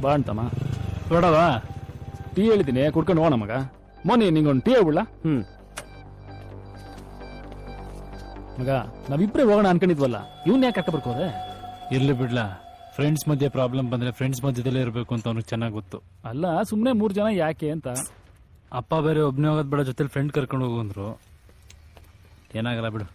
ಬಾ ಅಂತಮ್ಮ ಬೇಡವಾ ಟೀ ಹೇಳಿದ್ದೀನಿ ಕುಡ್ಕೊಂಡು ಹೋಗೋಣ ಮಗ. ಮೋನಿ ನಿಂಗೊಂದು ಟೀ ಹೇಳ್ಬಿಡ್ಲಾ? ಮಗ ನಾವಿಬ್ರೇ ಹೋಗೋಣ ಅನ್ಕೊಂಡಿದ್ವಲ್ಲ, ಇವ್ನ ಯಾಕೆ ಕರ್ಕ ಬರ್ಕೋದೆ? ಇರ್ಲಿ ಬಿಡ್ಲಾ, ಫ್ರೆಂಡ್ಸ್ ಮಧ್ಯೆ ಪ್ರಾಬ್ಲಮ್ ಬಂದ್ರೆ ಫ್ರೆಂಡ್ಸ್ ಮಧ್ಯದಲ್ಲೇ ಇರಬೇಕು ಅಂತ ಅವ್ನಿಗೆ ಚೆನ್ನಾಗಿ ಗೊತ್ತು. ಅಲ್ಲ ಸುಮ್ಮನೆ 3 ಜನ ಯಾಕೆ ಅಂತ. ಅಪ್ಪ ಬೇರೆ ಒಬ್ಬನೇ ಹೋಗೋದ್ ಬೇಡ, ಜೊತೆಲಿ ಫ್ರೆಂಡ್ ಕರ್ಕೊಂಡು ಹೋಗು ಅಂದ್ರು. ಏನಾಗಲ್ಲ ಬಿಡು.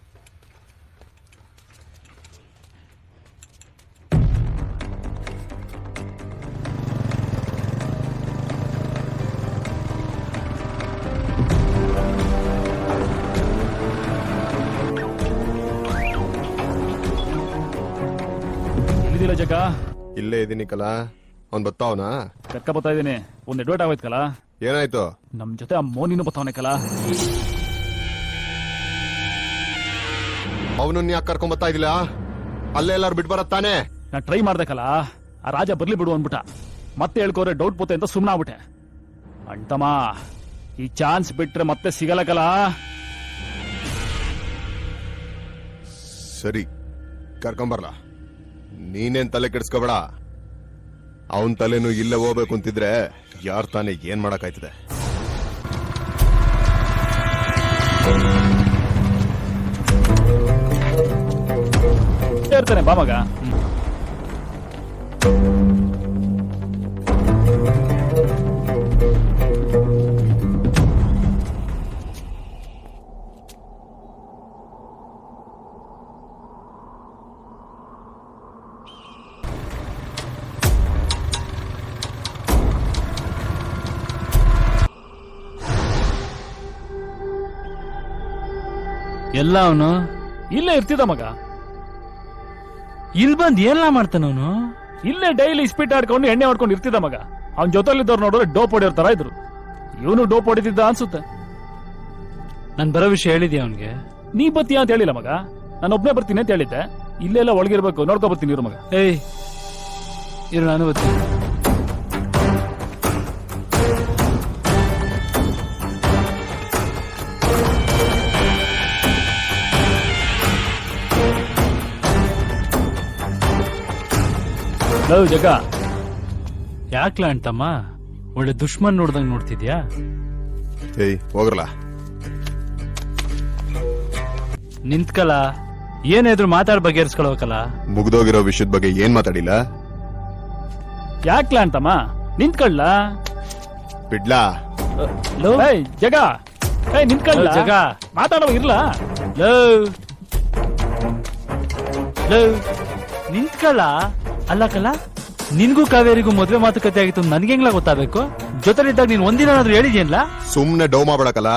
ಜಗ ಇಲ್ಲೇ ಇದೀನಿ ಕಲಾ. ಅವ್ನ್ ಬತ್ತಾವನ ಕರ್ಕ ಬರ್ತಾ ಇದೀನಿ. ಒಂದ್ ಎಡ್ವರ್ಟ್ ಆಗೋಯ್ತು ಕಲಾ. ಏನಾಯ್ತು? ನಮ್ ಜೊತೆ ಆ ಮೋನಿನೂ ಬತ್ತಾವನೆ ಕಲಾ. ಅವನನ್ನ ಯಾಕೆ ಕರ್ಕೊಂಡ್ ಬರ್ತಾ ಇದಿಲ್ಲ? ಅಲ್ಲೇ ಎಲ್ಲಾರು ಬಿಟ್ ಬರತ್ತಾನೆ. ನಾ ಟ್ರೈ ಮಾಡ್ದೆ ಕಲಾ, ಆ ರಾಜ ಬರ್ಲಿ ಬಿಡು ಅಂದ್ಬಿಟ್ಟ. ಮತ್ತೆ ಹೇಳ್ಕೋರೆ ಡೌಟ್ ಪೋತೆ ಅಂತ ಸುಮ್ನ ಆಗ್ಬಿಟ್ಟೆ. ಅಂಟಮ್ಮ ಈ ಚಾನ್ಸ್ ಬಿಟ್ರೆ ಮತ್ತೆ ಸಿಗಲ್ಲ ಕಲಾ. ಸರಿ ಕರ್ಕೊಂಬರ್ಲಾ. ನೀನೇನ್ ತಲೆ ಕೆಡ್ಸ್ಕೋಬೇಡ. ಅವನ್ ತಲೆನೂ ಇಲ್ಲೇ ಹೋಗ್ಬೇಕು ಅಂತಿದ್ರೆ ಯಾರ್ ತಾನೇ ಏನ್ ಮಾಡಕ್ಕಾಯ್ತದೆ? ಇರ್ತಾನೆ ಬಾ ಮಗ. ಎಲ್ಲ ಅವನು ಇಲ್ಲೇ ಇರ್ತಿದ್ದ ಮಗ. ಇಲ್ಲಿ ಬಂದ್ ಏನೆಲ್ಲ ಮಾಡ್ತಾನವನು? ಇಲ್ಲೇ ಡೈಲಿ ಸ್ಪೀಟ್ ಆಡ್ಕೊಂಡು ಎಣ್ಣೆ ಹೊಡ್ಕೊಂಡು ಇರ್ತಿದ್ದ ಮಗ. ಅವ್ನ ಜೊತೆಲಿದ್ದವ್ರು ನೋಡಿದ್ರೆ ಡೋಪ್ ಹೊಡಿಯೋರ್ ಇದ್ರು. ಇವನು ಡೋಪ್ ಹೊಡಿತಿದ್ದ ಅನ್ಸುತ್ತೆ. ನಾನ್ ಬರೋ ವಿಷಯ ಹೇಳಿದ್ಯಾ ಅವನ್ಗೆ? ನೀ ಬತ್ತೀಯ ಅಂತ ಹೇಳಿಲ್ಲ ಮಗ, ನಾನು ಒಬ್ನೇ ಬರ್ತೀನಿ ಅಂತ ಹೇಳಿದ್ದೆ. ಇಲ್ಲೆಲ್ಲ ಒಳಗಿರ್ಬೇಕು, ನೋಡ್ಕೊ ಬರ್ತೀನಿ ಇರು ಮಗ. ಏಯ್ ಇರು, ನಾನು ಬರ್ತೀನಿ. ಜಗ ಯಾಕ್ಲ ಅಂತಮ್ಮ ಒಳ್ಳೆ ದುಶ್ಮನ್ ನೋಡ್ದಂಗ್ ನೋಡ್ತಿದ್ಯಾ? ಏಯ್ ಹೋಗ್ರಲ್ಲ. ನಿಂತ್ಕಲ, ಏನಾದ್ರು ಮಾತಾಡ್ ಬಗೆಹರಿಸ್ಕೊಳ್ಬೇಕಲ್ಲ. ಮುಗ್ದೋಗಿರೋ ವಿಷಯದ ಬಗ್ಗೆ ಏನ್ ಮಾತಾಡಿಲ್ಲ? ಯಾಕ್ಲಾ ಅಂತಮ್ಮ ನಿಂತ್ಕೊಳ್ಳ. ಬಿಡ್ಲಾ ಜಗ ನಿಂತ್ಕೊಳ್ಳ. ಜಗ ಮಾತಾಡೋ ಇರ್ಲ. ನಿಂತ್ಕಲ್ಲ. ಅಲ್ಲಕಲ್ಲ, ನಿನ್ಗೂ ಕಾವೇರಿಗೂ ಮದ್ವೆ ಮಾತುಕತೆ ಆಗಿತ್ತು ನನ್ಗೆಂಗ್ಲ ಗೊತ್ತಾಗಬೇಕು? ಜೊತೆಲಿದ್ದಾಗ ನೀನ್ ಒಂದಿನಾದ್ರೂ ಹೇಳಿದ್ಯಲ್ಲ? ಸುಮ್ನೆ ಡೌ ಮಾಡ್ಬೇಡಕಲ್ಲ.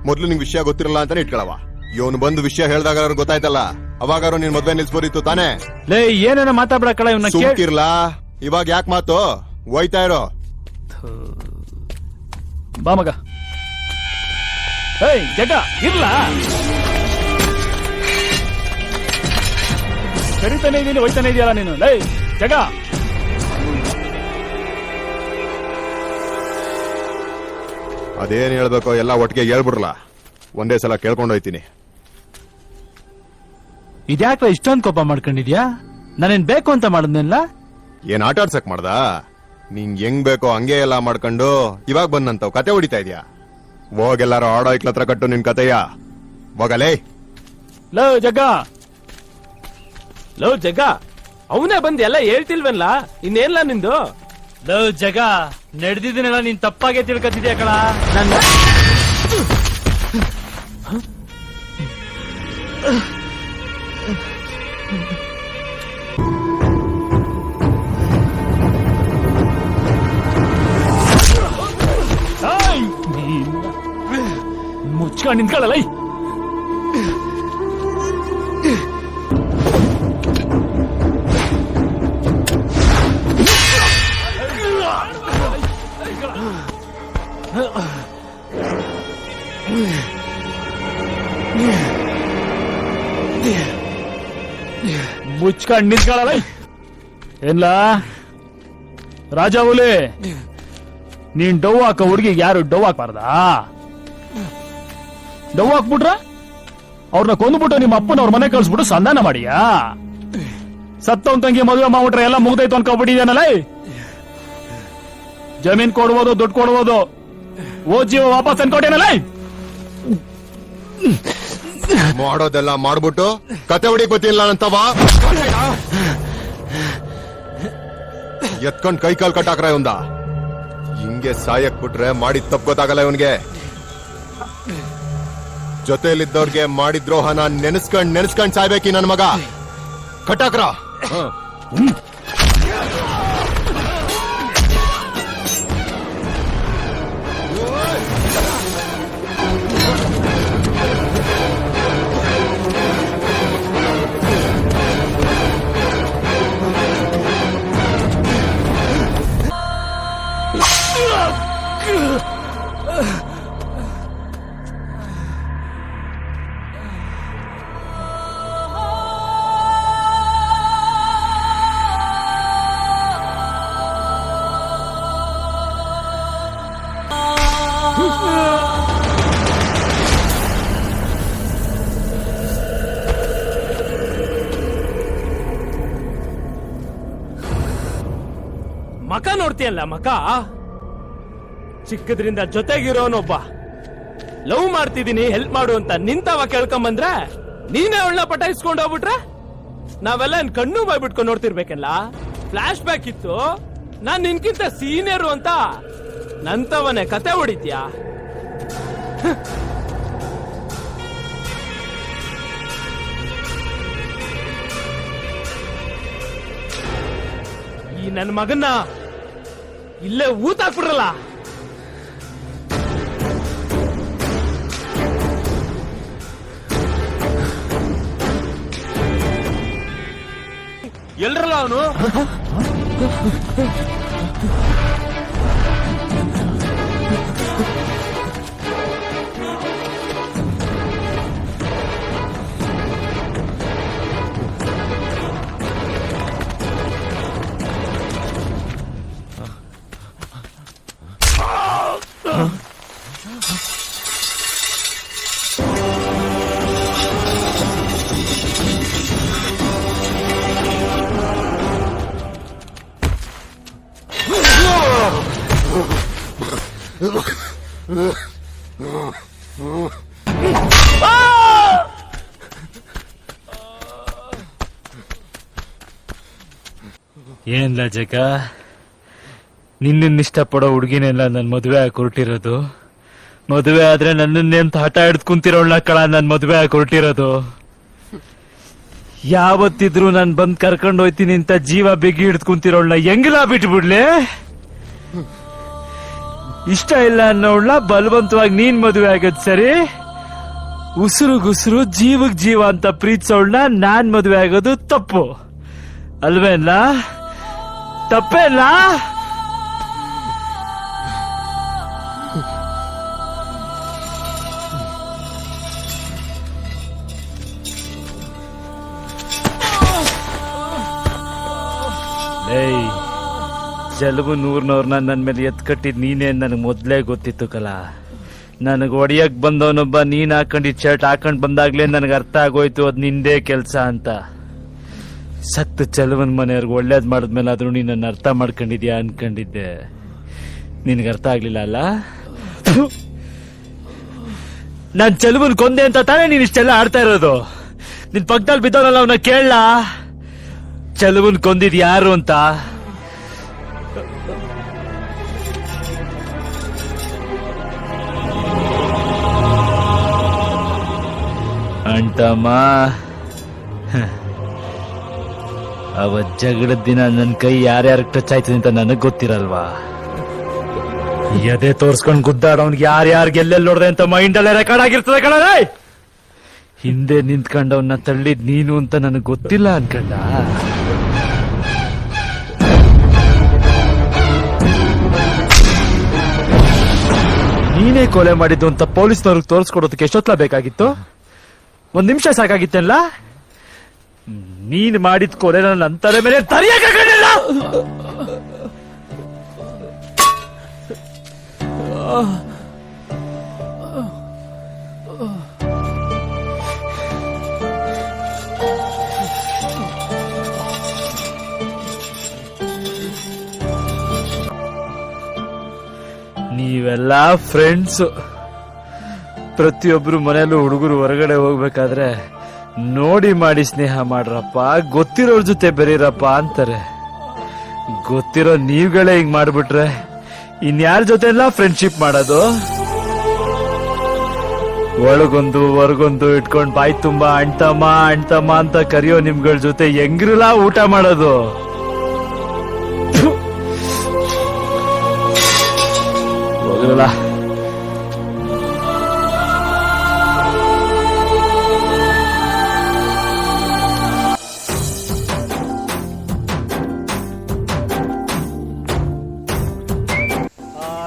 ಮೊದ್ಲು ನಿಂಗ್ ವಿಷಯ ಗೊತ್ತಿರಲ್ಲ ಅಂತಾನೆ ಇಟ್ಕೊಳವ. ಇವನು ಬಂದು ವಿಷಯ ಹೇಳ್ದಾಗ ಗೊತ್ತಾಯ್ತಲ್ಲ, ಅವಾಗಾರು ನಿನ್ ಮದ್ವೆ ನಿಲ್ಸ್ಬೋದಿತ್ತು ತಾನೇ. ಲೇ ಏನೇನ ಮಾತಾಡ್ಬೇಕಲ್ಲ, ಇವನ್ನ ಸುಮ್ಕಿರ್ಲಾ. ಇವಾಗ ಯಾಕೆ ಮಾತು? ಹೋಯ್ತಾ ಇರೋ. ಬಾ ಮಗ. ಏಯ್ ಜಗ ಇರ್ಲ. ಕರಿತಾನೆ ಇದೀನಿ, ಹೋಯ್ತಾನೆ ಇದೆಯಲ್ಲ ನೀನು. ಲೈ ಜಗ ಅದೇನ್ ಹೇಳ್ಬೇಕೋ ಎಲ್ಲ ಒಟ್ಟಿಗೆ ಹೇಳ್ಬಿಡ್ರಲ್ಲ. ಒಂದೇ ಸಲ ಕೇಳ್ಕೊಂಡೋಯ್ತೀನಿ. ಇದ್ಯಾಕ ಇಷ್ಟೊಂದು ಕೋಪ ಮಾಡ್ಕೊಂಡಿದ್ಯಾ? ನಾನೇನ್ ಬೇಕು ಅಂತ ಮಾಡಿದ್ನಿಲ್ಲ. ಏನ್ ಆಟ ಆಡ್ಸಕ್ ಮಾಡ್ದ? ನಿಂಗ್ ಹೆಂಗ್ ಬೇಕೋ ಹಂಗೆ ಎಲ್ಲ ಮಾಡ್ಕೊಂಡು ಇವಾಗ ಬಂದಂತವ್ ಕತೆ ಹೊಡಿತಾ ಇದ್ಯಾ? ಹೋಗೆಲ್ಲಾರು ಆಡೋ ಇಕ್ಲತ್ರ ಕಟ್ಟು ನಿನ್ ಕತೆಯ. ಹೋಗಲೇ. ಲೋ ಜಗ್ಗ, ಲೋ ಜಗ, ಅವನೇ ಬಂದ್ ಎಲ್ಲ ಹೇಳ್ತಿಲ್ವಲ್ಲ, ಇನ್ನೇನ್ಲ ನಿಂದು? ಲೋ ಜಗ, ನಡೆದಿದ್ದೀನೆಲ್ಲ ನೀನ್ ತಪ್ಪಾಗೆ ತಿಳ್ಕೊತಿದ್ಯಾ ಕಳ. ನನ್ನ ಮುಚ್ಕೊಂಡು ನಿಂತ್ಕೊಳ್ಳಲ್ಲ. ಮುಚ್ಕೊಂಡು ನಿಂತ್ಕೊಳ್ಳಲ್ಲ. ಏನ್ಲ ರಾಜ ಹುಲಿ, ನೀನ್ ಡವ್ ಹಾಕ ಹುಡುಗಿಗೆ ಯಾರು ಡವ್ ಹಾಕ್ಬಾರ್ದಾ? ಡವ್ ಹಾಕ್ಬಿಟ್ರ ಅವ್ರನ್ನ ಕೊಂದ್ಬಿಟ್ಟು ನಿಮ್ಮ ಅಪ್ಪನ ಅವ್ರ ಮನೆ ಕಳ್ಸ್ಬಿಟ್ಟು ಸಂಧಾನ ಮಾಡಿಯಾ? ಸತ್ತವನ್ ತಂಗಿ ಮದುವೆ ಮಾಡ್ಬಿಟ್ರೆ ಎಲ್ಲ ಮುಗ್ದೈತು ಅನ್ಕೊಬಿಟ್ಟಿದ್ಯಾನಲ್ಲ. ಜಮೀನ್ ಕೊಡ್ಬೋದು, ದುಡ್ಡು ಕೊಡ್ಬೋದು. ಓ ಜೀವ ವಾಪಸ್ ಅನ್ಕೊಟ್ಟೇನಲ್ಲ. ಮಾಡೋದೆಲ್ಲ ಮಾಡ್ಬಿಟ್ಟು ಕತೆ ಹೊಡಿಕ್ ಗೊತ್ತಿಲ್ಲ ಅಂತವಾ ಎತ್ಕೊಂಡ್ ಕೈ ಕಾಲ್ ಕಟ್ಟಾಕ್ರ ಇವಂದ. ಹಿಂಗೆ ಸಾಯಕ್ ಬಿಟ್ರೆ ಮಾಡಿದ್ ತಪ್ಪು ಗೊತ್ತಾಗಲ್ಲ ಇವನ್ಗೆ. ಜೊತೆಲಿದ್ದವ್ರಿಗೆ ಮಾಡಿದ್ರೋಹನ ನೆನೆಸ್ಕೊಂಡ್ ಸಾಯ್ಬೇಕಿ ನನ್ ಮಗ. ಕಟ್ಟಾಕ್ರ. ಮಕ ನೋಡ್ತೀಯಲ್ಲ ಮಕ. ಚಿಕ್ಕದ್ರಿಂದ ಜೊತೆಗಿರೋನೊಬ್ಬ ಲವ್ ಮಾಡ್ತಿದೀನಿ ಹೆಲ್ಪ್ ಮಾಡು ಅಂತ ನಿಂತವ ಕೇಳ್ಕೊಂಬಂದ್ರೆ ನೀನೇ ಅವಳನ್ನ ಪಟಾಯಿಸ್ಕೊಂಡು ಹೋಗ್ಬಿಟ್ರೆ ನಾವೆಲ್ಲ ಕಣ್ಣು ಬಾಯ್ಬಿಟ್ಕೊಂಡು ನೋಡ್ತಿರ್ಬೇಕಲ್ಲ. ಫ್ಲಾಶ್ ಬ್ಯಾಕ್ ಇತ್ತು, ನಾನ್ ನಿನ್ಕಿಂತ ಸೀನಿಯರು ಅಂತ ನಂತವನೇ ಕತೆ ಹೊಡಿತ್ಯಾ. ಈ ನನ್ನ ಮಗನ್ನ ಇಲ್ಲೇ ಊತ ಹಾಕ್ಬಿಡ್ರಲ್ಲ. ಎಲ್ರಲ್ಲ ಅವನು. ಏನ್ಲ ಜಗ, ನಿನ್ನ ಇಷ್ಟಪಡೋ ಹುಡುಗಿನೆಲ್ಲ ನನ್ ಮದುವೆ ಆಗಿ ಹೊರಟಿರೋದು. ಮದುವೆ ಆದ್ರೆ ನನ್ನನ್ನೆಂತ ಹಠ ಹಿಡ್ದು ಕುಂತಿರೋಳ್ನ ಕಳ ನನ್ ಮದುವೆ ಆಗಿ ಹೊರಟಿರೋದು. ಯಾವತ್ತಿದ್ರು ನಾನ್ ಬಂದ್ ಕರ್ಕೊಂಡ್ ಹೋಯ್ತೀನಿ ಅಂತ ಜೀವ ಬಿಗಿ ಹಿಡ್ದು ಕುಂತಿರೋಳ್ನ ಹೆಂಗಿಲ್ಲ ಬಿಟ್ಬಿಡ್ಲಿ. ಇಷ್ಟ ಇಲ್ಲ ಅನ್ನೋಳ್ನ ಬಲವಂತವಾಗಿ ನೀನ್ ಮದುವೆ ಆಗೋದ್ ಸರಿ, ಉಸಿರುಗುಸಿರು ಜೀವಕ್ ಜೀವ ಅಂತ ಪ್ರೀತಿಸೋಳ್ನ ನಾನ್ ಮದುವೆ ಆಗೋದು ತಪ್ಪು ಅಲ್ವೇನ? ತಪ್ಪೇನ? ಜಲವು ನೂರ್ನವ್ರನ್ನ ನನ್ ಮೇಲೆ ಎತ್ ಕಟ್ಟಿದ್ ನೀನೇ ನನಗ್ ಮೊದ್ಲೇ ಗೊತ್ತಿತ್ತು ಕಲ. ನನಗ್ ಒಡಿಯಕ್ ಬಂದವನೊಬ್ಬ ನೀನ್ ಹಾಕೊಂಡಿದ್ ಶರ್ಟ್ ಹಾಕೊಂಡ್ ಬಂದಾಗ್ಲೇ ನನಗ್ ಅರ್ಥ ಆಗೋಯ್ತು ಅದ್ ನಿಂದೇ ಕೆಲ್ಸ ಅಂತ. ಸತ್ತು ಚಲವನ್ ಮನೆಯವ್ರಿಗೆ ಒಳ್ಳೇದ್ ಮಾಡಿದ್ಮೇಲೆ ಆದ್ರೂ ನೀನ್ ನನ್ನ ಅರ್ಥ ಮಾಡ್ಕೊಂಡಿದ್ಯಾ ಅನ್ಕೊಂಡಿದ್ದೆ. ನಿನ್ಗೆ ಅರ್ಥ ಆಗ್ಲಿಲ್ಲ ಅಲ್ಲ? ನಾನ್ ಚಲವನ್ ಕೊಂದೆ ಅಂತ ತಾನೇ ನೀನ್ ಇಷ್ಟೆಲ್ಲ ಆಡ್ತಾ ಇರೋದು. ನಿನ್ ಪಕ್ಕದಲ್ಲಿ ಬಿದ್ದವನಲ್ಲ ಅವನ ಕೇಳಲ್ಲ, ಚಲವನ್ ಕೊಂದಿದ್ ಯಾರು ಅಂತ. ಅಂಟಮ್ಮ, ಅವತ್ ಜಗಳದ ದಿನ ನನ್ ಕೈ ಯಾರ್ಯಾರ ಟಚ್ ಆಯ್ತದೆ ಅಂತ ನನಗ್ ಗೊತ್ತಿರಲ್ವಾ? ಎದೆ ತೋರ್ಸ್ಕೊಂಡ್ ಗುದ್ದಾಡೋನ್ಗೆ ಯಾರ್ಯಾರ್ಗೆ ಎಲ್ಲೆಲ್ಲಿ ನೋಡ್ದೆ ಅಂತ ಮೈಂಡ್ ಅಲ್ಲೇ ರೆಕಾರ್ಡ್ ಆಗಿರ್ತದೆ ಕಣ. ಹಿಂದೆ ನಿಂತ್ಕೊಂಡವನ್ನ ತಳ್ಳಿದ್ ನೀನು ಅಂತ ನನಗ್ ಗೊತ್ತಿಲ್ಲ ಅನ್ಕಂಡ. ನೀನೇ ಕೊಲೆ ಮಾಡಿದ್ದು ಅಂತ ಪೊಲೀಸ್ನವ್ರಿಗೆ ತೋರಿಸ್ಕೊಡೋದಕ್ಕೆ ಎಷ್ಟೊತ್ಲ ಬೇಕಾಗಿತ್ತು? 1 ನಿಮಿಷ ಸಾಕಾಗಿತ್ತಲ್ಲ? ನೀನ್ ಮಾಡಿದ ಕೊಲೆ ನನ್ನ ತಲೆ ಮೇಲೆ ತರಿಯಾಗಲಿಲ್ಲ. ನೀವೆಲ್ಲ ಫ್ರೆಂಡ್ಸ್. ಪ್ರತಿಯೊಬ್ರು ಮನೆಯಲ್ಲೂ ಹುಡುಗರು ಹೊರಗಡೆ ಹೋಗ್ಬೇಕಾದ್ರೆ ನೋಡಿ ಮಾಡಿ ಸ್ನೇಹ ಮಾಡ್ರಪ್ಪ, ಗೊತ್ತಿರೋರ್ ಜೊತೆ ಬೆರೀರಪ್ಪ ಅಂತಾರೆ. ಗೊತ್ತಿರೋ ನೀವುಗಳೇ ಹಿಂಗ್ ಮಾಡ್ಬಿಟ್ರೆ ಇನ್ಯಾರ ಜೊತೆ ಎಲ್ಲ ಫ್ರೆಂಡ್ಶಿಪ್ ಮಾಡೋದು? ಒಳಗೊಂದು ಹೊರಗೊಂದು ಇಟ್ಕೊಂಡ್ ಬಾಯಿ ತುಂಬಾ ಅಣ್ತಮ್ಮ ಅಣ್ತಮ್ಮ ಅಂತ ಕರೆಯೋ ನಿಮ್ಗಳ ಜೊತೆ ಹೆಂಗ್ರಲ್ಲ ಊಟ ಮಾಡೋದು? ಹೋಗಲ್ಲ.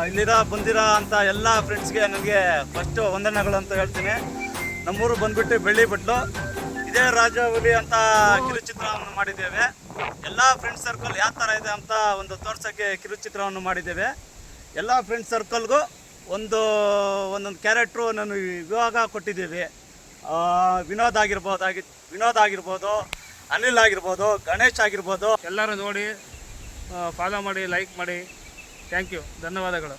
ಇಲ್ಲಿರ ಬಂದಿರ ಅಂತ ಎಲ್ಲ ಫ್ರೆಂಡ್ಸ್ಗೆ ನನಗೆ ಫಸ್ಟ್ ವಂದನೆಗಳು ಅಂತ ಹೇಳ್ತೀನಿ. ನಮ್ಮೂರು ಬಂದ್ಬಿಟ್ಟು ಬೆಳ್ಳಿ ಬಟ್ಲು. ಇದೇ ರಾಜಹುಲಿ ಅಂತ ಕಿರುಚಿತ್ರವನ್ನು ಮಾಡಿದ್ದೇವೆ. ಎಲ್ಲ ಫ್ರೆಂಡ್ಸ್ ಸರ್ಕಲ್ ಯಾವ ಥರ ಇದೆ ಅಂತ ಒಂದು ತೋರ್ಸೋಕ್ಕೆ ಕಿರುಚಿತ್ರವನ್ನು ಮಾಡಿದ್ದೇವೆ. ಎಲ್ಲ ಫ್ರೆಂಡ್ಸ್ ಸರ್ಕಲ್ಗೂ ಒಂದೊಂದು ಕ್ಯಾರೆಕ್ಟ್ರು ನಾನು ಇವಾಗ ಕೊಟ್ಟಿದ್ದೀವಿ. ವಿನೋದ್ ಆಗಿರ್ಬೋದು, ಅನಿಲ್ ಆಗಿರ್ಬೋದು, ಗಣೇಶ್ ಆಗಿರ್ಬೋದು. ಎಲ್ಲರೂ ನೋಡಿ ಫಾಲೋ ಮಾಡಿ, ಲೈಕ್ ಮಾಡಿ. ಥ್ಯಾಂಕ್ ಯು, ಧನ್ಯವಾದಗಳು.